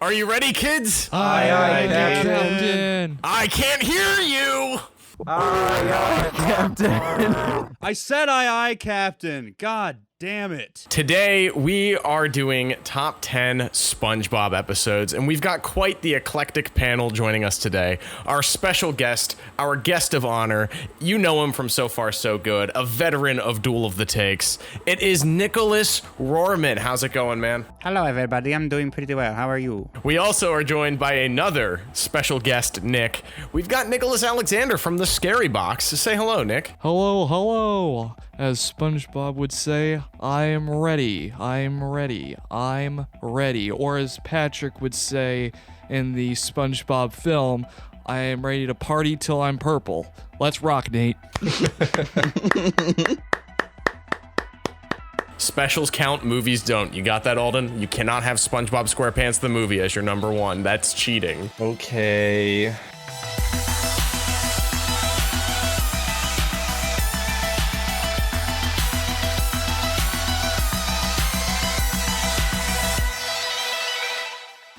Are you ready, kids? Aye, Captain. I can't hear you! Aye, Captain. I said aye, Captain. God damn it. Today, we are doing top 10 SpongeBob episodes, and we've got quite the eclectic panel joining us today. Our special guest, our guest of honor, you know him from So Far So Good, a veteran of Duel of the Takes. It is Nicholas Rohrman. How's it going, man? Hello, everybody. I'm doing pretty well. How are you? We also are joined by another special guest, Nick. We've got Nicholas Alexander from the Scary Box. Say hello, Nick. Hello, hello. As SpongeBob would say, I am ready. I'm ready. I'm ready. Or as Patrick would say in the SpongeBob film, I am ready to party till I'm purple. Let's rock, Nate. Specials count, movies don't. You got that, Alden? You cannot have SpongeBob SquarePants the movie as your number one. That's cheating. Okay.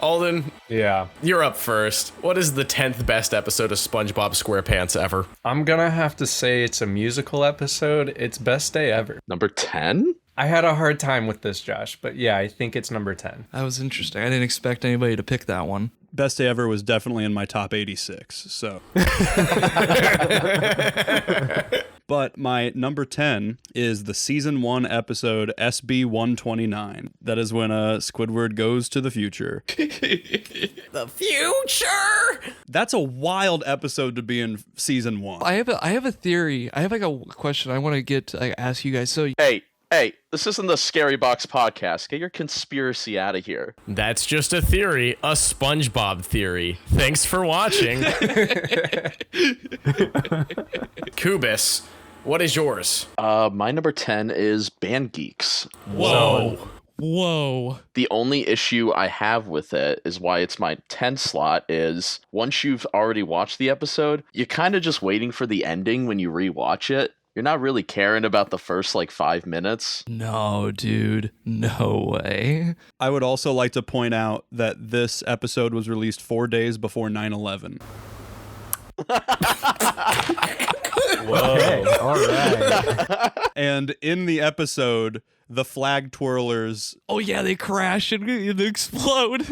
Alden, Yeah. you're up first. What is the 10th best episode of SpongeBob SquarePants ever? I'm gonna have to say it's a musical episode. It's Best Day Ever. Number 10? I had a hard time with this, Josh, but yeah, I think it's number 10. That was interesting. I didn't expect anybody to pick that one. Best Day Ever was definitely in my top 86, so. But my number 10 is the season 1 episode SB-129. That is when Squidward goes to the future. The future! That's a wild episode to be in season 1. I have a theory. I have like a question I want to get to ask you guys. So Hey, this isn't the Scary Box podcast. Get your conspiracy out of here. That's just a theory, a SpongeBob theory. Thanks for watching. Kubis, what is yours? My number 10 is Band Geeks. Whoa. Whoa. The only issue I have with it is why it's my 10 slot is once you've already watched the episode, you're kind of just waiting for the ending when you rewatch it. You're not really caring about the first, 5 minutes. No, dude. No way. I would also like to point out that this episode was released 4 days before 9/11. Whoa. Okay, all right. And in the episode, the flag twirlers... Oh, yeah, they crash and explode.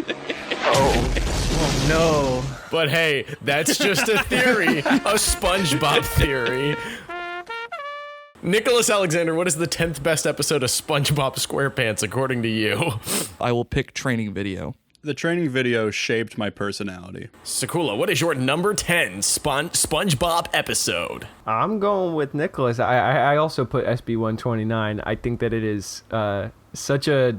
Oh, no. But hey, that's just a theory, a SpongeBob theory. Nicholas Alexander, what is the 10th best episode of SpongeBob SquarePants according to you? I will pick training video. The training video shaped my personality. Sakula, what is your number 10 SpongeBob episode? I'm going with Nicholas. I also put SB-129. I think that it is such a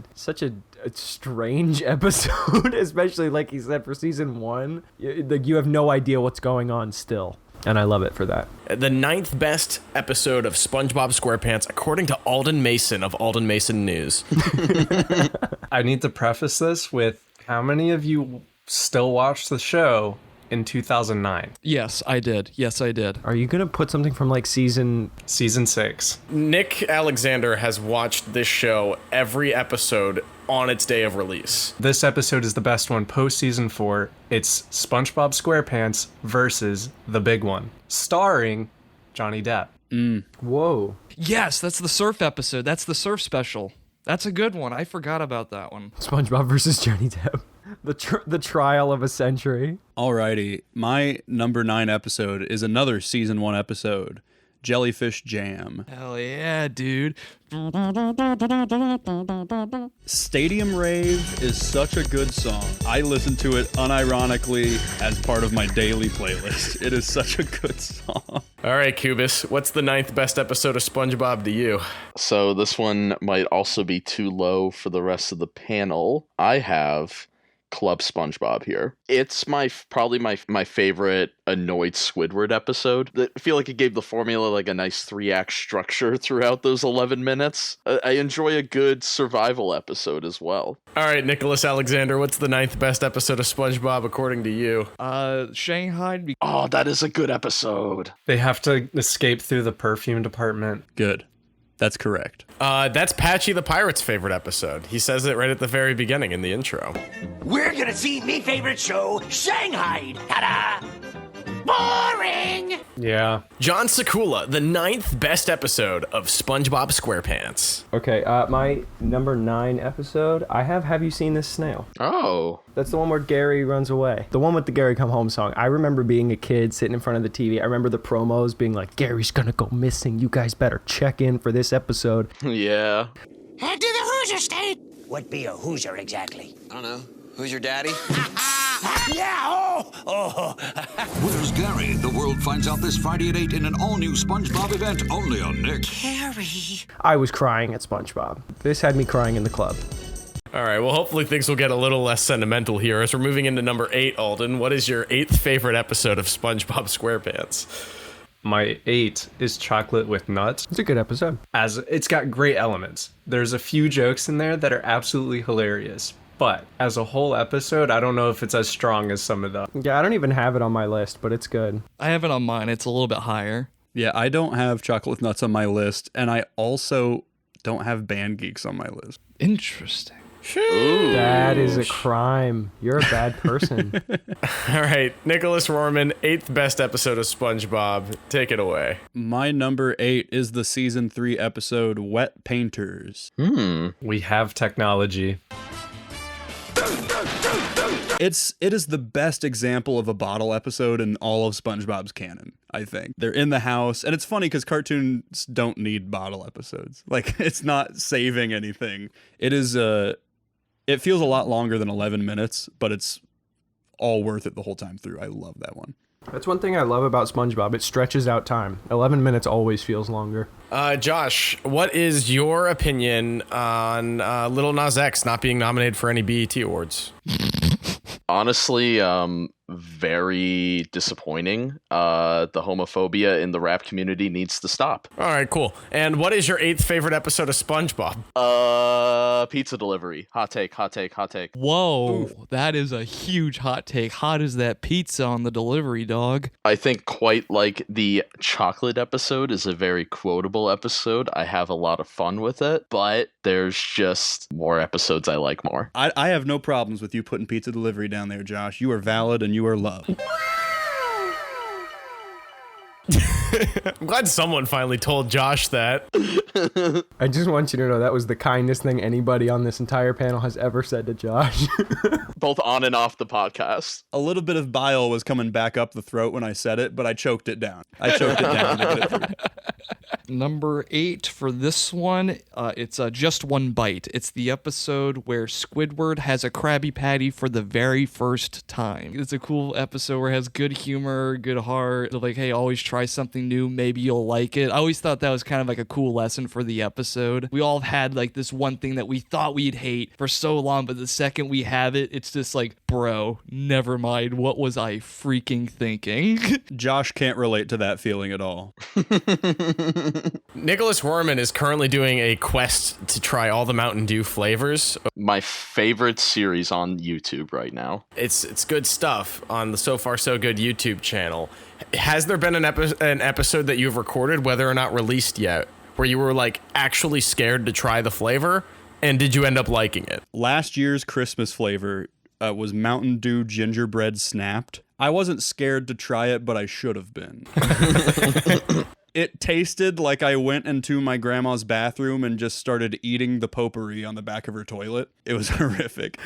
strange episode, especially like he said for season 1. You have no idea what's going on still. And I love it for that. The 9th best episode of SpongeBob SquarePants according to Alden Mason of Alden Mason News. I need to preface this with how many of you still watch the show in 2009? Yes, I did. Are you going to put something from season 6. Nick Alexander has watched this show every episode on its day of release. This episode is the best one post season 4. It's SpongeBob SquarePants versus The Big One, starring Johnny Depp. Whoa. Yes, that's the surf episode. That's the surf special. That's a good one. I forgot about that one. SpongeBob versus Johnny Depp. The trial of a century. Alrighty, my number 9 episode is another season 1 episode, Jellyfish Jam. Hell yeah, dude. Stadium Rave is such a good song. I listen to it unironically as part of my daily playlist. It is such a good song. All right, Kubis, what's the 9th best episode of SpongeBob to you? So this one might also be too low for the rest of the panel. I have Club SpongeBob here. It's probably my favorite annoyed Squidward episode. I feel like it gave the formula a nice 3-act structure throughout those 11 minutes. I enjoy a good survival episode as well. All right, Nicholas Alexander, what's the 9th best episode of SpongeBob according to you? Shanghai. Oh, that is a good episode. They have to escape through the perfume department. Good. That's correct. That's Patchy the Pirate's favorite episode. He says it right at the very beginning in the intro. We're gonna see me favorite show, Shanghai. Ta-da! Boring! Yeah. John Sakula, the 9th best episode of SpongeBob SquarePants. Okay, my number 9 episode, I have You Seen This Snail? Oh. That's the one where Gary runs away. The one with the Gary Come Home song. I remember being a kid sitting in front of the TV. I remember the promos being like, Gary's gonna go missing. You guys better check in for this episode. Yeah. Head to the Hoosier State. What be a Hoosier exactly? I don't know. Who's your daddy? Yeah, oh. Where's Gary? The world finds out this Friday at 8 in an all-new SpongeBob event only on Nick. Gary. I was crying at SpongeBob. This had me crying in the club. All right, well, hopefully things will get a little less sentimental here as we're moving into number 8, Alden. What is your 8th favorite episode of SpongeBob SquarePants? My 8 is Chocolate with Nuts. It's a good episode. As it's got great elements. There's a few jokes in there that are absolutely hilarious. But as a whole episode, I don't know if it's as strong as some of them. Yeah, I don't even have it on my list, but it's good. I have it on mine. It's a little bit higher. Yeah, I don't have Chocolate with Nuts on my list, and I also don't have Band Geeks on my list. Interesting. Ooh. That is a crime. You're a bad person. All right, Nicholas Rohrman, 8th best episode of SpongeBob. Take it away. My number 8 is the season 3 episode Wet Painters. We have technology. It is the best example of a bottle episode in all of SpongeBob's canon, I think. They're in the house, and it's funny because cartoons don't need bottle episodes. Like, it's not saving anything. It is, it feels a lot longer than 11 minutes, but it's all worth it the whole time through. I love that one. That's one thing I love about SpongeBob. It stretches out time. 11 minutes always feels longer. Josh, what is your opinion on Lil Nas X not being nominated for any BET Awards? Honestly, very disappointing. The homophobia in the rap community needs to stop. All right, cool. And what is your 8th favorite episode of SpongeBob? Pizza delivery. Hot take. Whoa, that is a huge hot take. Hot as that pizza on the delivery, dog. I think quite like the chocolate episode is a very quotable episode. I have a lot of fun with it, but there's just more episodes I like more. I have no problems with you putting pizza delivery down there, Josh. You are valid and you are loved. I'm glad someone finally told Josh that. I just want you to know that was the kindest thing anybody on this entire panel has ever said to Josh. Both on and off the podcast. A little bit of bile was coming back up the throat when I said it, but I choked it down. I choked it down to get it through. Number 8 for this one, it's Just One Bite. It's the episode where Squidward has a Krabby Patty for the very first time. It's a cool episode where it has good humor, good heart. Like, hey, always try something new. Maybe you'll like it. I always thought that was kind of like a cool lesson for the episode. We all had like this one thing that we thought we'd hate for so long, but the second we have it, it's just like, bro, never mind. What was I freaking thinking? Josh can't relate to that feeling at all. Nicholas Rohrman is currently doing a quest to try all the Mountain Dew flavors. My favorite series on YouTube right now. It's good stuff on the So Far So Good YouTube channel. Has there been an episode that you've recorded, whether or not released yet, where you were like actually scared to try the flavor? And did you end up liking it? Last year's Christmas flavor was Mountain Dew Gingerbread Snapped. I wasn't scared to try it, but I should have been. It tasted like I went into my grandma's bathroom and just started eating the potpourri on the back of her toilet. It was horrific.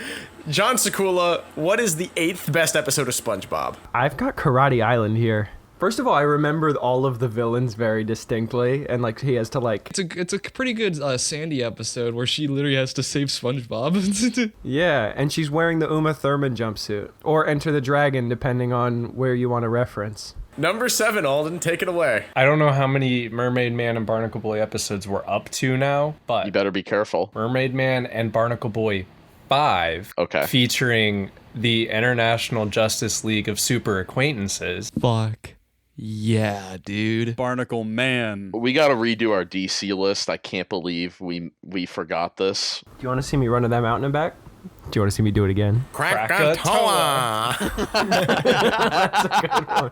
John Sakula, what is the 8th best episode of SpongeBob? I've got Karate Island here. First of all, I remember all of the villains very distinctly, and like he has to like... It's a pretty good Sandy episode where she literally has to save SpongeBob. Yeah, and she's wearing the Uma Thurman jumpsuit. Or Enter the Dragon, depending on where you want to reference. Number 7, Alden, take it away. I don't know how many Mermaid Man and Barnacle Boy episodes we're up to now, but You better be careful. Mermaid Man and Barnacle Boy 5, Okay. featuring the International Justice League of Super Acquaintances. Fuck. Yeah, dude. Barnacle Man. We got to redo our DC list. I can't believe we forgot this. Do you want to see me run to that mountain and back? Do you want to see me do it again? Krakatoa. That's a good one.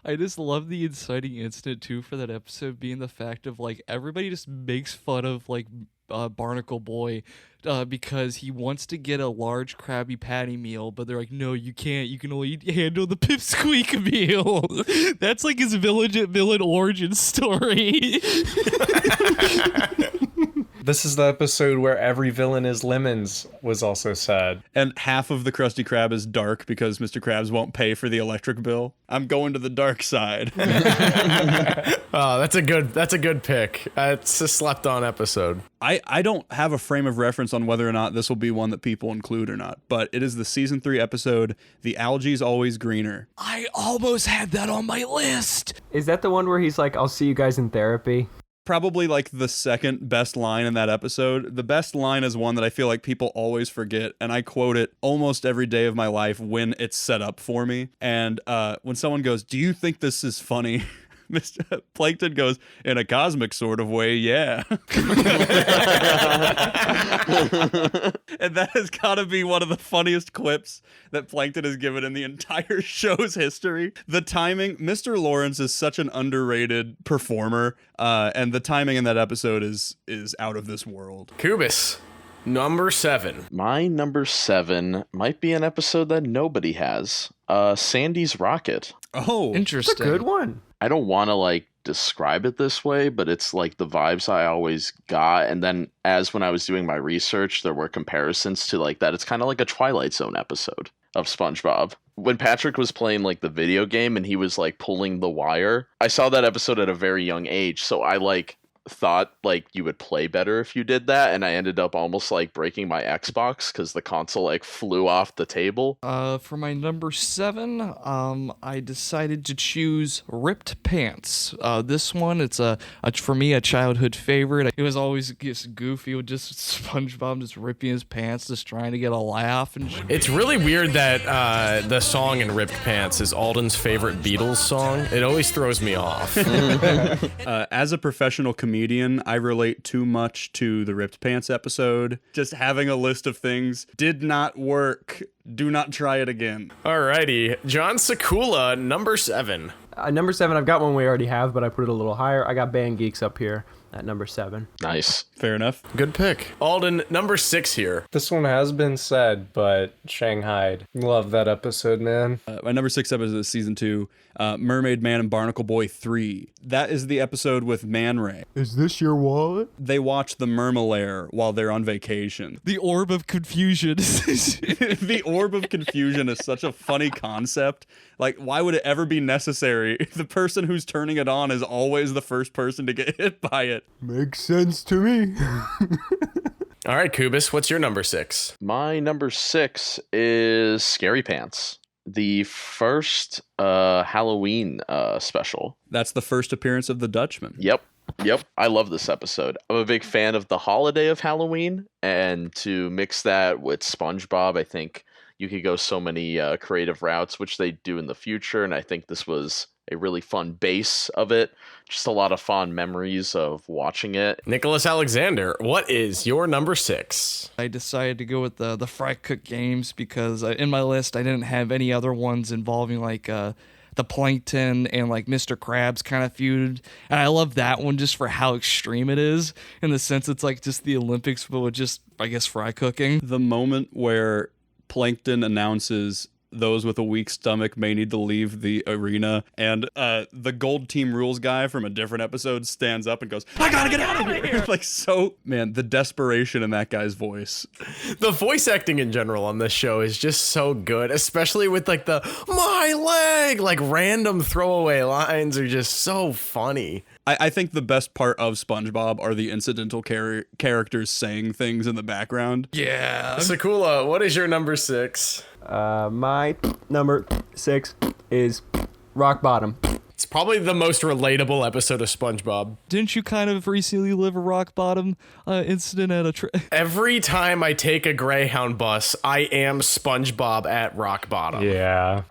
I just love the inciting incident too for that episode being the fact of like everybody just makes fun of like Barnacle Boy because he wants to get a large Krabby Patty meal, but they're like, no, you can't. You can only handle the Pipsqueak meal. That's like his villain origin story. This is the episode where every villain is lemons was also said. And half of the Krusty Krab is dark because Mr. Krabs won't pay for the electric bill. I'm going to the dark side. Oh, that's a good pick. It's a slept on episode. I don't have a frame of reference on whether or not this will be one that people include or not, but it is the season 3 episode, The Algae's Always Greener. I almost had that on my list. Is that the one where he's like, I'll see you guys in therapy? Probably like the second best line in that episode. The best line is one that I feel like people always forget, and I quote it almost every day of my life when it's set up for me. And when someone goes, "Do you think this is funny?" Mr. Plankton goes, "In a cosmic sort of way, yeah." And that has got to be one of the funniest clips that Plankton has given in the entire show's history. The timing, Mr. Lawrence is such an underrated performer, and the timing in that episode is out of this world. Kubis, number 7. My number 7 might be an episode that nobody has. Sandy's Rocket. Oh, Interesting. It's a good one. I don't want to like describe it this way, but it's like the vibes I always got. And then as when I was doing my research, there were comparisons to like that. It's kind of like a Twilight Zone episode of SpongeBob. When Patrick was playing like the video game and he was like pulling the wire, I saw that episode at a very young age. So I like thought like you would play better if you did that, and I ended up almost like breaking my Xbox because the console like flew off the table. For my number 7, I decided to choose Ripped Pants. This one, it's for me a childhood favorite. It was always just goofy with just SpongeBob just ripping his pants, just trying to get a laugh. And It's really weird that the song in Ripped Pants is Alden's favorite Beatles song. It always throws me off. As a professional comedian, I relate too much to the Ripped Pants episode. Just having a list of things did not work. Do not try it again. Alrighty, John Sakula, number 7. Number 7, I've got one we already have, but I put it a little higher. I got Band Geeks up here at number 7. Nice. Fair enough. Good pick. Alden, number 6 here. This one has been said, but Shanghai. Love that episode, man. My number 6 episode is season 2, Mermaid Man and Barnacle Boy 3. That is the episode with Man Ray. Is this your wallet? They watch the Mermalair while they're on vacation. the Orb of Confusion. The Orb of Confusion is such a funny concept. Like, why would it ever be necessary? The person who's turning it on is always the first person to get hit by it. Makes sense to me. All right, Kubis, what's your number 6? My number 6 is Scary Pants, the first Halloween special. That's the first appearance of the Dutchman. Yep. I love this episode. I'm a big fan of the holiday of Halloween, and to mix that with SpongeBob, I think you could go so many creative routes, which they do in the future, and I think this was a really fun base of it. Just a lot of fond memories of watching it. Nicholas Alexander, what is your number 6? I decided to go with the Fry Cook games because in my list I didn't have any other ones involving like the Plankton and like Mr. Krabs kind of feud, and I love that one just for how extreme it is in the sense it's like just the Olympics but with just, I guess, fry cooking. The moment where Plankton announces those with a weak stomach may need to leave the arena, and the Gold Team Rules guy from a different episode stands up and goes, "I gotta get out of here!" Like, so, man, the desperation in that guy's voice. The voice acting in general on this show is just so good, especially with like the "my leg," like random throwaway lines are just so funny. I think the best part of SpongeBob are the incidental characters saying things in the background. Yeah. Sakula, what is your number 6? My number 6 is Rock Bottom. It's probably the most relatable episode of SpongeBob. Didn't you kind of recently live a rock bottom incident at a Every time I take a Greyhound bus, I am SpongeBob at rock bottom. Yeah.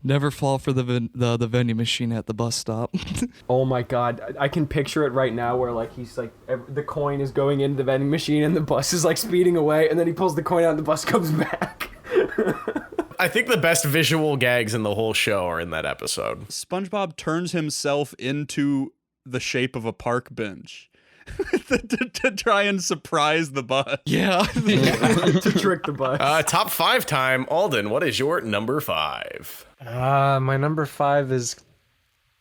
Never fall for the vending machine at the bus stop. Oh my god, I can picture it right now where like he's like the coin is going into the vending machine and the bus is like speeding away and then he pulls the coin out and the bus comes back. I think the best visual gags in the whole show are in that episode. SpongeBob turns himself into the shape of a park bench to try and surprise the bus. Yeah. To trick the bus. Top 5 time. Alden, what is your number 5? My number 5 is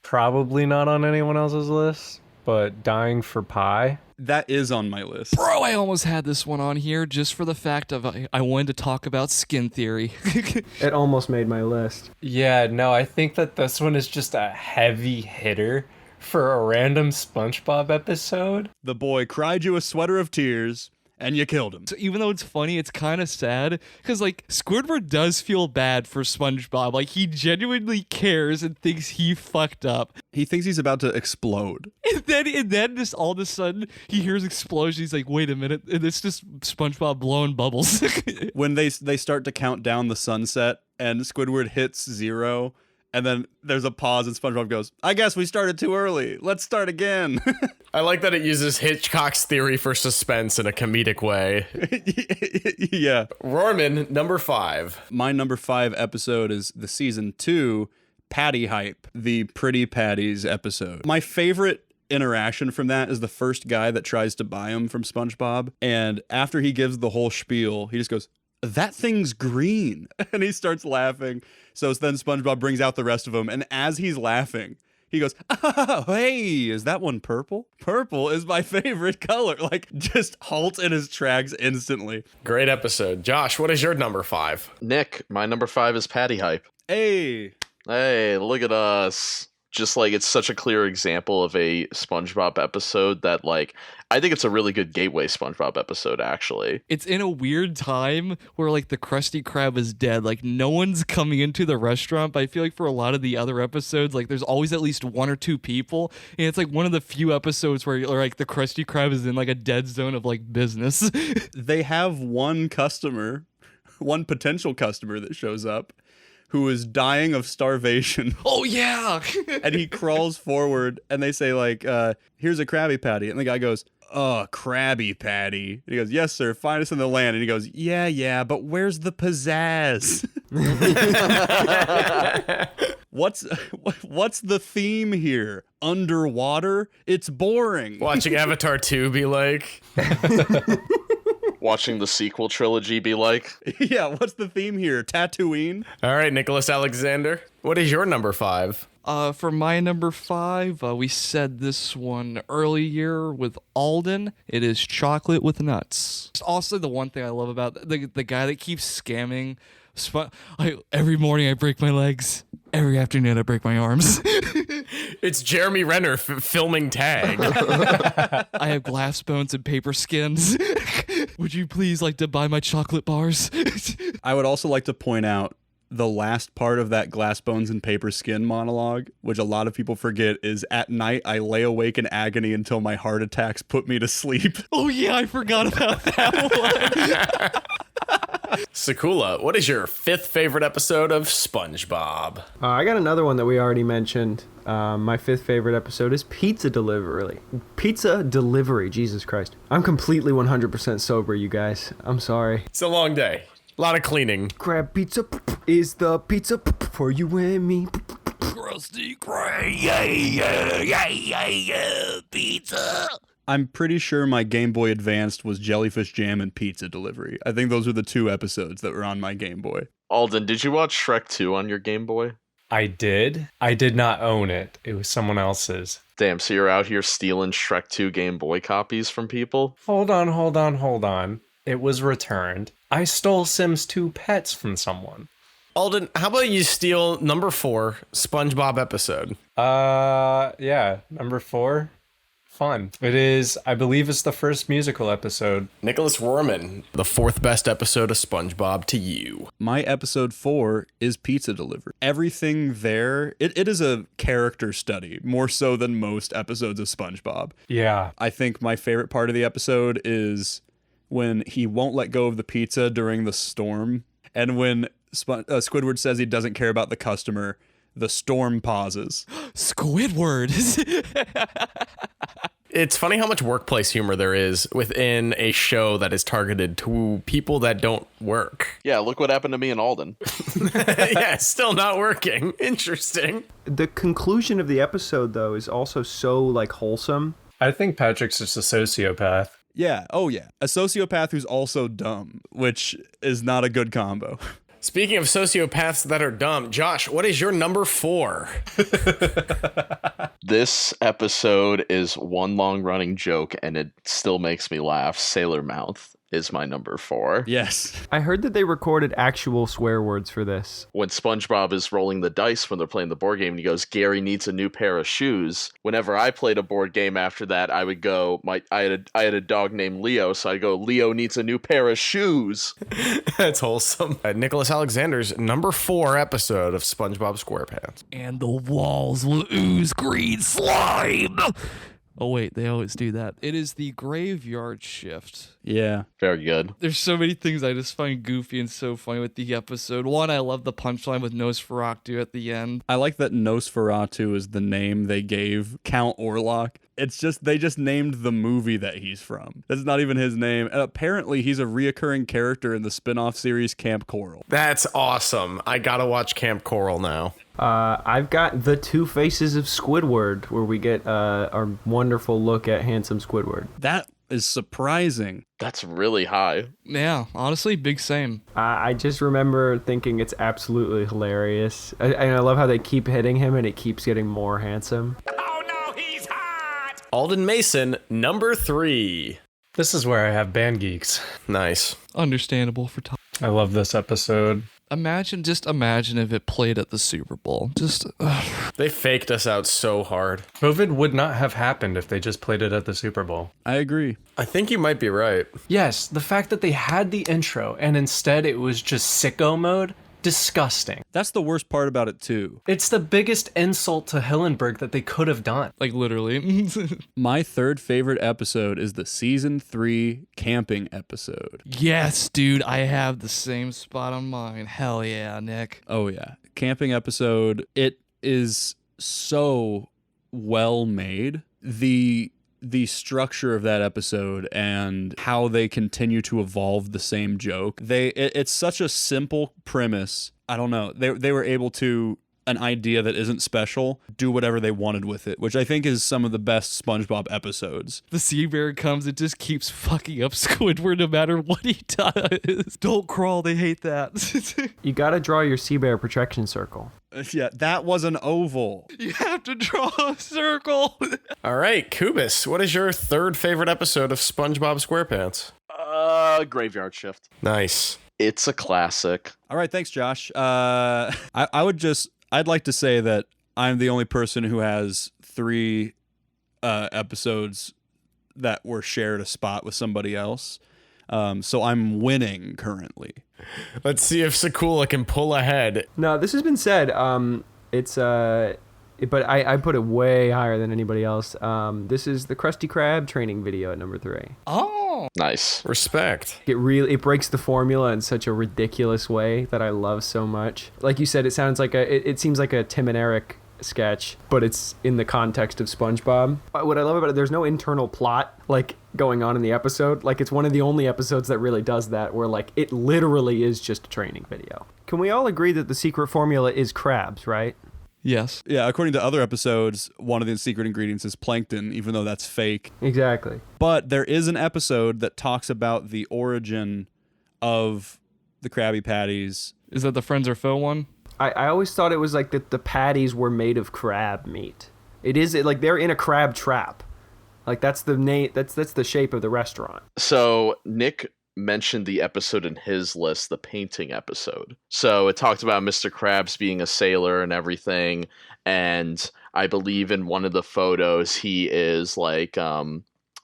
probably not on anyone else's list, but Dying for Pie. That is on my list. Bro, I almost had this one on here just for the fact of I wanted to talk about skin theory. It almost made my list. Yeah, no, I think that this one is just a heavy hitter for a random SpongeBob episode. The boy cried you a sweater of tears, and you killed him. So even though it's funny, it's kind of sad because like Squidward does feel bad for SpongeBob. Like he genuinely cares and thinks he fucked up. He thinks he's about to explode. And then just all of a sudden he hears explosions. He's like, wait a minute, and it's just SpongeBob blowing bubbles. When they start to count down the sunset and Squidward hits 0, and then there's a pause and SpongeBob goes, I guess we started too early. Let's start again. I like that it uses Hitchcock's theory for suspense in a comedic way. Yeah. Rohrman, number 5. My number 5 episode is the season 2 Patty Hype, the Pretty Patties episode. My favorite interaction from that is the first guy that tries to buy him from SpongeBob. And after he gives the whole spiel, he just goes, that thing's green. And he starts laughing. So then SpongeBob brings out the rest of them. And as he's laughing, he goes, oh, hey, is that one purple? Purple is my favorite color. Like, just halts in his tracks instantly. Great episode. Josh, what is your number 5? Nick, my number 5 is Patty Hype. Hey. Hey, look at us. Just like it's such a clear example of a SpongeBob episode that like I think it's a really good gateway SpongeBob episode actually. It's in a weird time where like the Krusty Krab is dead. Like no one's coming into the restaurant, but I feel like for a lot of the other episodes, like there's always at least 1 or 2 people. And it's like one of the few episodes where like the Krusty Krab is in like a dead zone of like business. They have one potential customer that shows up who is dying of starvation. Oh, yeah. And he crawls forward and they say like, here's a Krabby Patty. And the guy goes, oh, Krabby Patty. And he goes, yes, sir, finest in the land. And he goes, yeah, but where's the pizzazz? What's the theme here? Underwater? It's boring. Watching Avatar 2 be like... Watching the sequel trilogy be like... Yeah, what's the theme here? Tatooine? All right, Nicholas Alexander, what is your number 5? For my number 5, we said this one earlier with Alden. It is chocolate with nuts. It's also the one thing I love about the guy that keeps scamming. Every morning I break my legs. Every afternoon I break my arms. It's Jeremy Renner filming Tag. I have glass bones and paper skins. Would you please like to buy my chocolate bars? I would also like to point out the last part of that glass bones and paper skin monologue, which a lot of people forget, is at night I lay awake in agony until my heart attacks put me to sleep. Oh yeah, I forgot about that one. Sakula, what is your 5th favorite episode of SpongeBob? I got another one that we already mentioned. My 5th favorite episode is Pizza Delivery. Pizza Delivery, Jesus Christ. I'm completely 100% sober, you guys. I'm sorry. It's a long day. A lot of cleaning. Crab pizza is the pizza for you and me. Krusty Krab, pizza. I'm pretty sure my Game Boy Advanced was Jellyfish Jam and Pizza Delivery. I think those are the 2 episodes that were on my Game Boy. Alden, did you watch Shrek 2 on your Game Boy? I did. I did not own it. It was someone else's. Damn, so you're out here stealing Shrek 2 Game Boy copies from people? Hold on. It was returned. I stole Sims 2 pets from someone. Alden, how about you steal number 4 SpongeBob episode? Yeah, number 4. Fun. It is, I believe it's the first musical episode. Nicholas Rohrman, the 4th best episode of SpongeBob to you. My episode 4 is Pizza Delivery. Everything there, it is a character study, more so than most episodes of SpongeBob. Yeah. I think my favorite part of the episode is when he won't let go of the pizza during the storm, and when Squidward says he doesn't care about the customer, the storm pauses. Squidward. It's funny how much workplace humor there is within a show that is targeted to people that don't work. Yeah, look what happened to me in Alden. Yeah, still not working. Interesting. The conclusion of the episode, though, is also so, like, wholesome. I think Patrick's just a sociopath. Yeah. Oh, yeah. A sociopath who's also dumb, which is not a good combo. Speaking of sociopaths that are dumb, Josh, what is your number 4? This episode is one long running joke, and it still makes me laugh. Sailor Mouth is my number 4. Yes. I heard that they recorded actual swear words for this. When SpongeBob is rolling the dice when they're playing the board game, and he goes, "Gary needs a new pair of shoes." Whenever I played a board game after that, I would go, I had a dog named Leo, so I go, "Leo needs a new pair of shoes." That's wholesome. Nicholas Alexander's number 4 episode of SpongeBob SquarePants. And the walls will ooze green slime. Oh, wait, they always do that. It is the graveyard shift. Yeah. Very good. There's so many things I just find goofy and so funny with the episode. One, I love the punchline with Nosferatu at the end. I like that Nosferatu is the name they gave Count Orlok. It's just, they just named the movie that he's from. That's not even his name. And apparently he's a reoccurring character in the spin-off series Camp Coral. That's awesome. I gotta watch Camp Coral now. I've got The Two Faces of Squidward, where we get our wonderful look at handsome Squidward. That is surprising. That's really high. Yeah, honestly, big same. I just remember thinking it's absolutely hilarious. And I love how they keep hitting him and it keeps getting more handsome. Oh no, he's hot! Alden Mason, number 3. This is where I have Band Geeks. Nice. Understandable for Tom. I love this episode. Imagine if it played at the Super Bowl. They faked us out so hard. COVID would not have happened if they just played it at the Super Bowl. I agree. I think you might be right. Yes, the fact that they had the intro and instead it was just sicko mode, disgusting. That's the worst part about it, too. It's the biggest insult to Hillenburg that they could have done. Like, literally. My third favorite episode is the season 3 camping episode. Yes, dude, I have the same spot on mine. Hell yeah, Nick. Oh, yeah. Camping episode. It is so well made. The structure of that episode and how they continue to evolve the same joke. It's such a simple premise. I don't know. They were able to, an idea that isn't special, do whatever they wanted with it, which I think is some of the best SpongeBob episodes. The sea bear comes, it just keeps fucking up Squidward no matter what he does. Don't crawl, they hate that. You gotta draw your sea bear protection circle. Yeah, that was an oval. You have to draw a circle. All right, Kubis, what is your 3rd favorite episode of SpongeBob SquarePants? Graveyard Shift. Nice. It's a classic. All right, thanks, Josh. I'd like to say that I'm the only person who has 3 episodes that were shared a spot with somebody else. So I'm winning currently. Let's see if Sakula can pull ahead. No, this has been said. But I put it way higher than anybody else. This is the Krusty Krab training video at number 3. Oh. Nice. Respect. It breaks the formula in such a ridiculous way that I love so much. Like you said, it seems like a Tim and Eric sketch, but it's in the context of SpongeBob. What I love about it, there's no internal plot like going on in the episode. Like, it's one of the only episodes that really does that, where like it literally is just a training video. Can we all agree that the secret formula is crabs, right? Yes. Yeah, according to other episodes, one of the secret ingredients is plankton, even though that's fake. Exactly. But there is an episode that talks about the origin of the Krabby Patties. Is that the Friends or Phil one? I always thought it was like that the patties were made of crab meat. Like they're in a crab trap. Like that's the name. That's the shape of the restaurant. So Nick mentioned the episode in his list, the painting episode. So it talked about Mr. Krabs being a sailor and everything. And I believe in one of the photos, he is like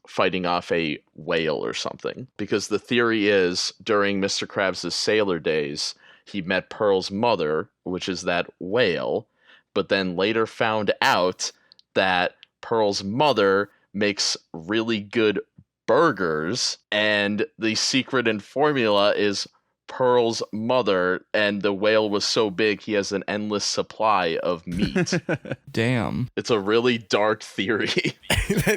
fighting off a whale or something. Because the theory is during Mr. Krabs' sailor days, he met Pearl's mother, which is that whale, but then later found out that Pearl's mother makes really good burgers, and the secret and formula is Pearl's mother, and the whale was so big he has an endless supply of meat. Damn. It's a really dark theory.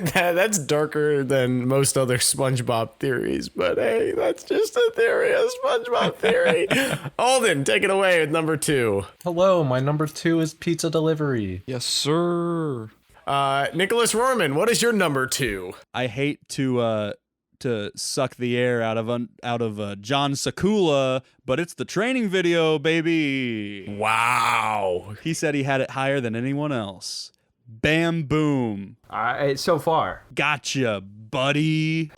That's darker than most other SpongeBob theories, but hey, that's just a theory, a SpongeBob theory. Alden, take it away with number 2. Hello, my number 2 is pizza delivery. Yes, sir. Nicholas Rohrman, what is your number 2? I hate to suck the air out of John Sakula, but it's the training video, baby. Wow. He said he had it higher than anyone else. Bam boom. So far. Gotcha, buddy.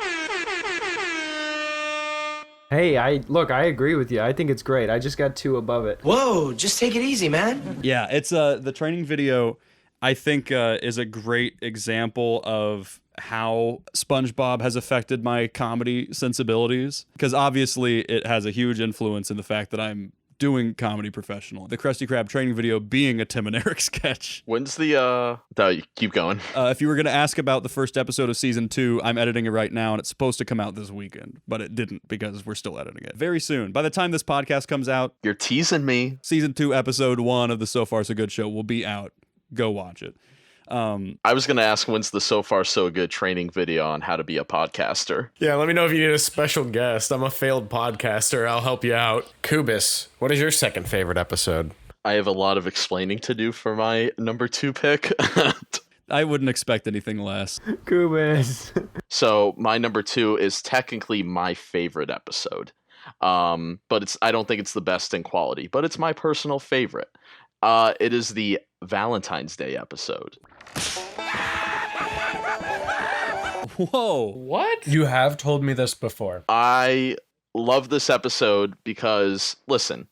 Hey, I agree with you. I think it's great. I just got 2 above it. Whoa, just take it easy, man. Yeah, it's the training video, I think, is a great example of how SpongeBob has affected my comedy sensibilities, because obviously it has a huge influence in the fact that I'm doing comedy professional. The Krusty Krab training video being a Tim and Eric sketch. When's the no, you keep going. If you were going to ask about the first episode of season 2, I'm editing it right now, and it's supposed to come out this weekend, but it didn't because we're still editing it. Very soon. By the time this podcast comes out, You're teasing me. season 2, episode 1 of the So Far So Good show will be out. Go watch it. I was going to ask when's the So Far So Good training video on how to be a podcaster. Yeah, let me know if you need a special guest. I'm a failed podcaster. I'll help you out. Kubis, what is your second favorite episode? I have a lot of explaining to do for my number 2 pick. I wouldn't expect anything less. Kubis. So my number 2 is technically my favorite episode. But I don't think it's the best in quality, but it's my personal favorite. It is the Valentine's Day episode. Whoa. What? You have told me this before. I love this episode because, listen,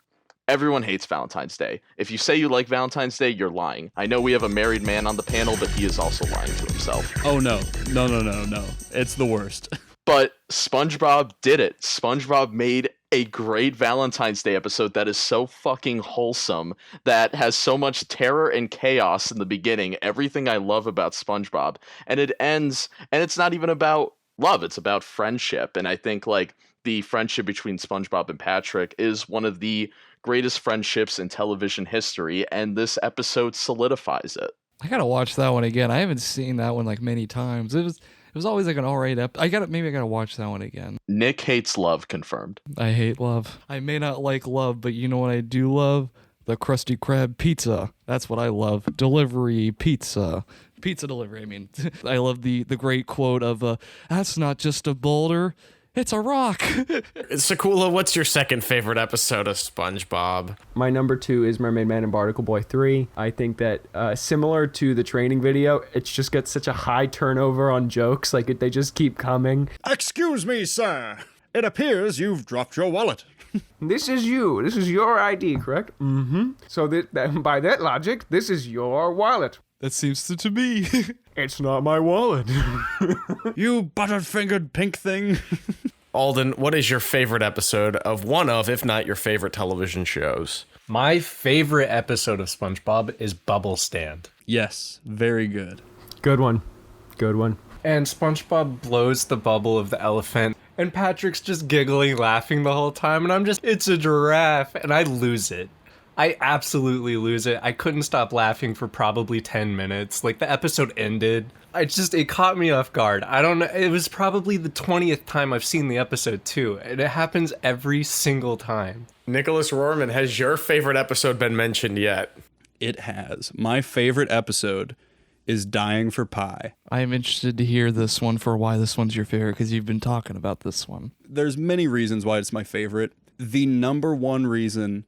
everyone hates Valentine's Day. If you say you like Valentine's Day, you're lying. I know we have a married man on the panel, but he is also lying to himself. Oh, no. No. It's the worst. But SpongeBob did it. SpongeBob made a great Valentine's Day episode that is so fucking wholesome, that has so much terror and chaos in the beginning. Everything I love about SpongeBob. And it ends, and it's not even about love. It's about friendship. And I think, like, the friendship between SpongeBob and Patrick is one of the greatest friendships in television history. And this episode solidifies it. I gotta watch that one again. I haven't seen that one like many times. It was always like an alright maybe I gotta watch that one again. Nick hates love, confirmed. I hate love. I may not like love, but you know what I do love? The Krusty Krab pizza. That's what I love. Delivery pizza. Pizza delivery, I mean. I love the great quote of, that's not just a boulder, it's a rock. Sakula, what's your second favorite episode of SpongeBob? My number 2 is Mermaid Man and Barnacle Boy 3. I think that similar to the training video, it's just got such a high turnover on jokes. Like, they just keep coming. Excuse me, sir. It appears you've dropped your wallet. This is you. This is your ID, correct? Mm-hmm. So by that logic, this is your wallet. That seems to me. It's not my wallet. You butterfingered pink thing. Alden, what is your favorite episode of one of, if not your favorite television shows? My favorite episode of SpongeBob is Bubble Stand. Yes, very good. Good one. And SpongeBob blows the bubble of the elephant, and Patrick's just giggling, laughing the whole time, and it's a giraffe, and I lose it. I absolutely lose it. I couldn't stop laughing for probably 10 minutes. Like, the episode ended. It caught me off guard. I don't know. It was probably the 20th time I've seen the episode, too. And it happens every single time. Nicholas Rohrman, has your favorite episode been mentioned yet? It has. My favorite episode is Dying for Pie. I am interested to hear this one for why this one's your favorite, because you've been talking about this one. There's many reasons why it's my favorite. The number one reason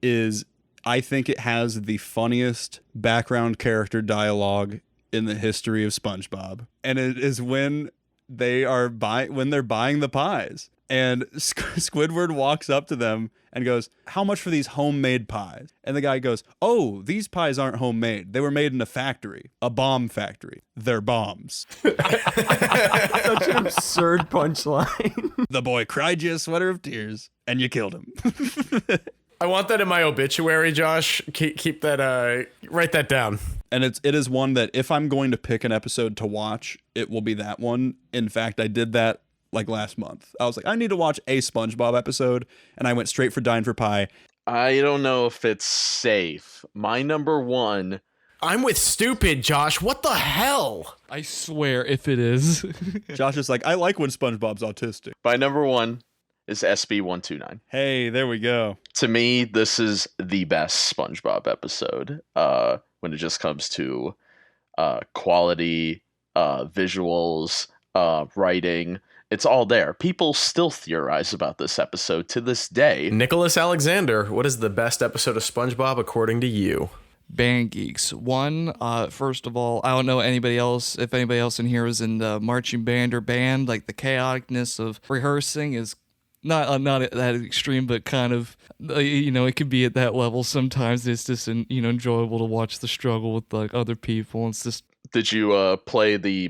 is I think it has the funniest background character dialogue in the history of SpongeBob. And it is when they're buying the pies. And Squidward walks up to them and goes, "How much for these homemade pies?" And the guy goes, "Oh, these pies aren't homemade. They were made in a factory, a bomb factory. They're bombs." Such an absurd punchline. The boy cried you a sweater of tears, and you killed him. I want that in my obituary, Josh. Keep that, write that down. And it is one that if I'm going to pick an episode to watch, it will be that one. In fact, I did that like last month. I was like, I need to watch a SpongeBob episode, and I went straight for Dine for Pie. I don't know if it's safe. My number one. I'm with stupid, Josh. What the hell? I swear if it is. Josh is like, I like when SpongeBob's autistic. My number one is SB129. Hey, there we go. To me, this is the best SpongeBob episode when it just comes to quality, visuals, writing. It's all there. People still theorize about this episode to this day. Nicholas Alexander, what is the best episode of SpongeBob according to you? Band Geeks. One, first of all, I don't know anybody else, if anybody else in here is in the marching band or band, like the chaoticness of rehearsing is not at that extreme, but kind of, it could be at that level sometimes. It's just, enjoyable to watch the struggle with like other people. It's just. Did you play the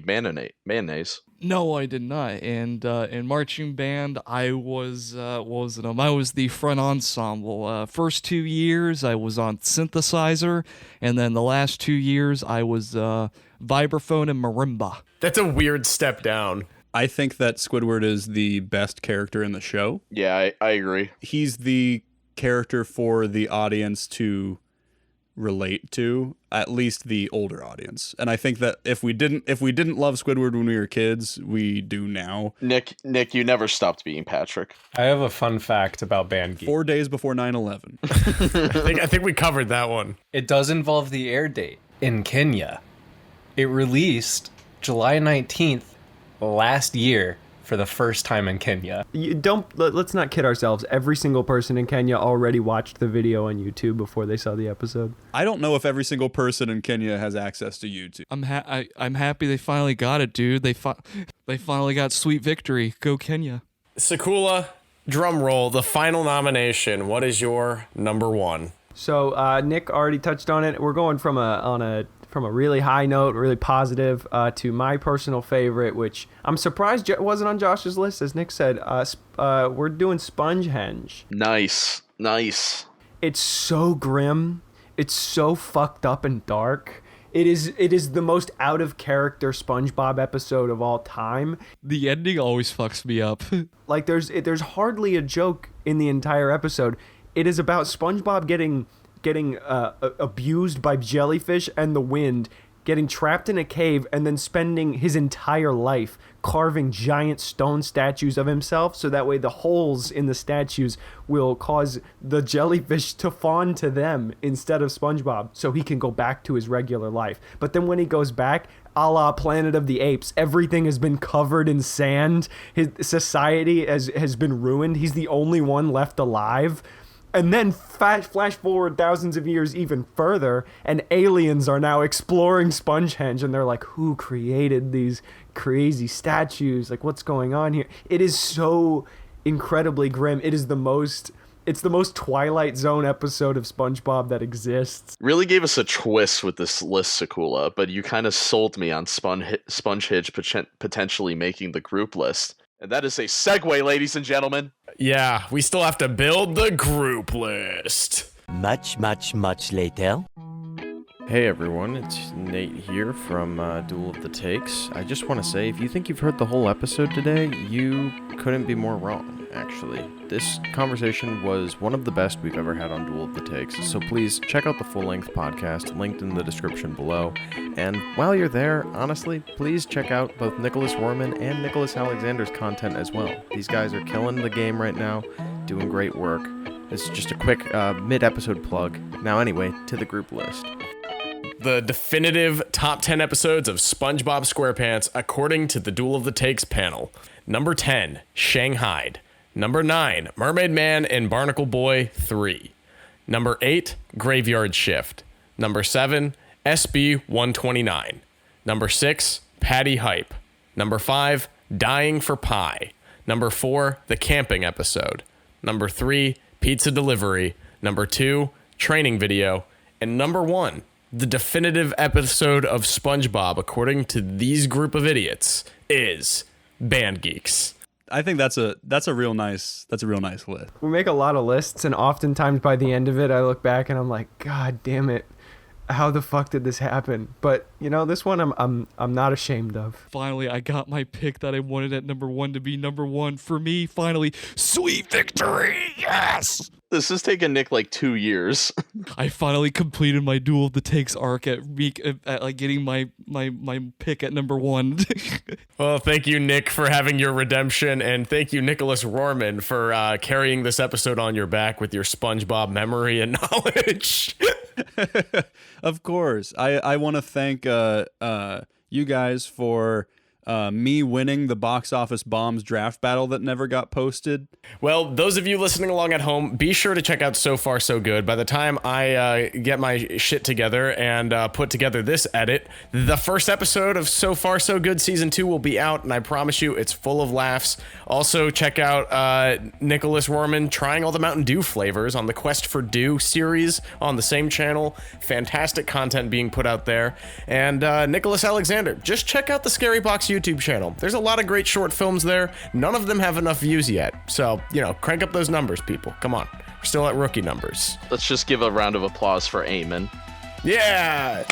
mayonnaise? No, I did not. And in marching band, I was I was the front ensemble. First 2 years, I was on synthesizer, and then the last 2 years, I was vibraphone and marimba. That's a weird step down. I think that Squidward is the best character in the show. Yeah, I agree. He's the character for the audience to relate to, at least the older audience. And I think that if we didn't love Squidward when we were kids, we do now. Nick, you never stopped being Patrick. I have a fun fact about Band Geeks. 4 days before 9/11. I think we covered that one. It does involve the air date in Kenya. It released July 19th last year for the first time in Kenya. Let's not kid ourselves. Every single person in Kenya already watched the video on YouTube before they saw the episode. I don't know if every single person in Kenya has access to YouTube. I'm happy they finally got it, dude. They finally got sweet victory. Go Kenya. Sakula, drum roll, the final nomination. What is your number one? So Nick already touched on it. We're going from a really high note, really positive, to my personal favorite, which I'm surprised wasn't on Josh's list. As Nick said, we're doing Spongehenge. Nice. It's so grim. It's so fucked up and dark. It is the most out of character SpongeBob episode of all time. The ending always fucks me up. Like there's hardly a joke in the entire episode. It is about SpongeBob getting abused by jellyfish and the wind, getting trapped in a cave, and then spending his entire life carving giant stone statues of himself, so that way the holes in the statues will cause the jellyfish to fawn to them instead of SpongeBob, so he can go back to his regular life. But then when he goes back, a la Planet of the Apes, everything has been covered in sand. His society has been ruined. He's the only one left alive. And then flash forward thousands of years even further, and aliens are now exploring Spongehenge, and they're like, who created these crazy statues? Like, what's going on here? It is so incredibly grim. It's the most Twilight Zone episode of SpongeBob that exists. Really gave us a twist with this list, Sakula, but you kind of sold me on Spongehenge potentially making the group list. And that is a segue, ladies and gentlemen. Yeah, we still have to build the group list. Much later. Hey everyone, it's Nate here from Duel of the Takes. I just want to say, if you think you've heard the whole episode today, you couldn't be more wrong, actually. This conversation was one of the best we've ever had on Duel of the Takes, so please check out the full-length podcast, linked in the description below. And while you're there, honestly, please check out both Nicholas Rohrman and Nicholas Alexander's content as well. These guys are killing the game right now, doing great work. This is just a quick mid-episode plug. Now anyway, to the group list. The definitive top 10 episodes of SpongeBob SquarePants according to the Duel of the Takes panel. Number 10, Shanghai. Number 9, Mermaid Man and Barnacle Boy 3. Number 8, Graveyard Shift. Number 7, SB129. Number 6, Patty Hype. Number 5, Dying for Pie. Number 4, The Camping Episode. Number 3, Pizza Delivery. Number 2, Training Video. And number 1, the definitive episode of SpongeBob, according to these group of idiots, is Band Geeks. I think that's a real nice list. We make a lot of lists, and oftentimes by the end of it, I look back and I'm like, God damn it. how the fuck did this happen? But you know, this one I'm not ashamed of. Finally, I got my pick that I wanted at number 1 to be number 1 for me. Finally, sweet victory! Yes! This has taken Nick like 2 years. I finally completed my Duel of the Takes arc at like getting my pick at number 1. Well, thank you, Nick, for having your redemption, and thank you, Nicholas Rohrman, for carrying this episode on your back with your SpongeBob memory and knowledge. Of course. I want to thank you guys for me winning the box office bombs draft battle that never got posted. Well, those of you listening along at home, be sure to check out So Far So Good. By the time I get my shit together and put together this edit, the first episode of So Far So Good Season 2 will be out, and I promise you it's full of laughs. Also, check out Nicholas Rohrman trying all the Mountain Dew flavors on the Quest for Dew series on the same channel. Fantastic content being put out there. And Nicholas Alexander, just check out the Scary Box YouTube channel. There's a lot of great short films there. None of them have enough views yet. So, you know, crank up those numbers, people. Come on. We're still at rookie numbers. Let's just give a round of applause for Eamon. Yeah!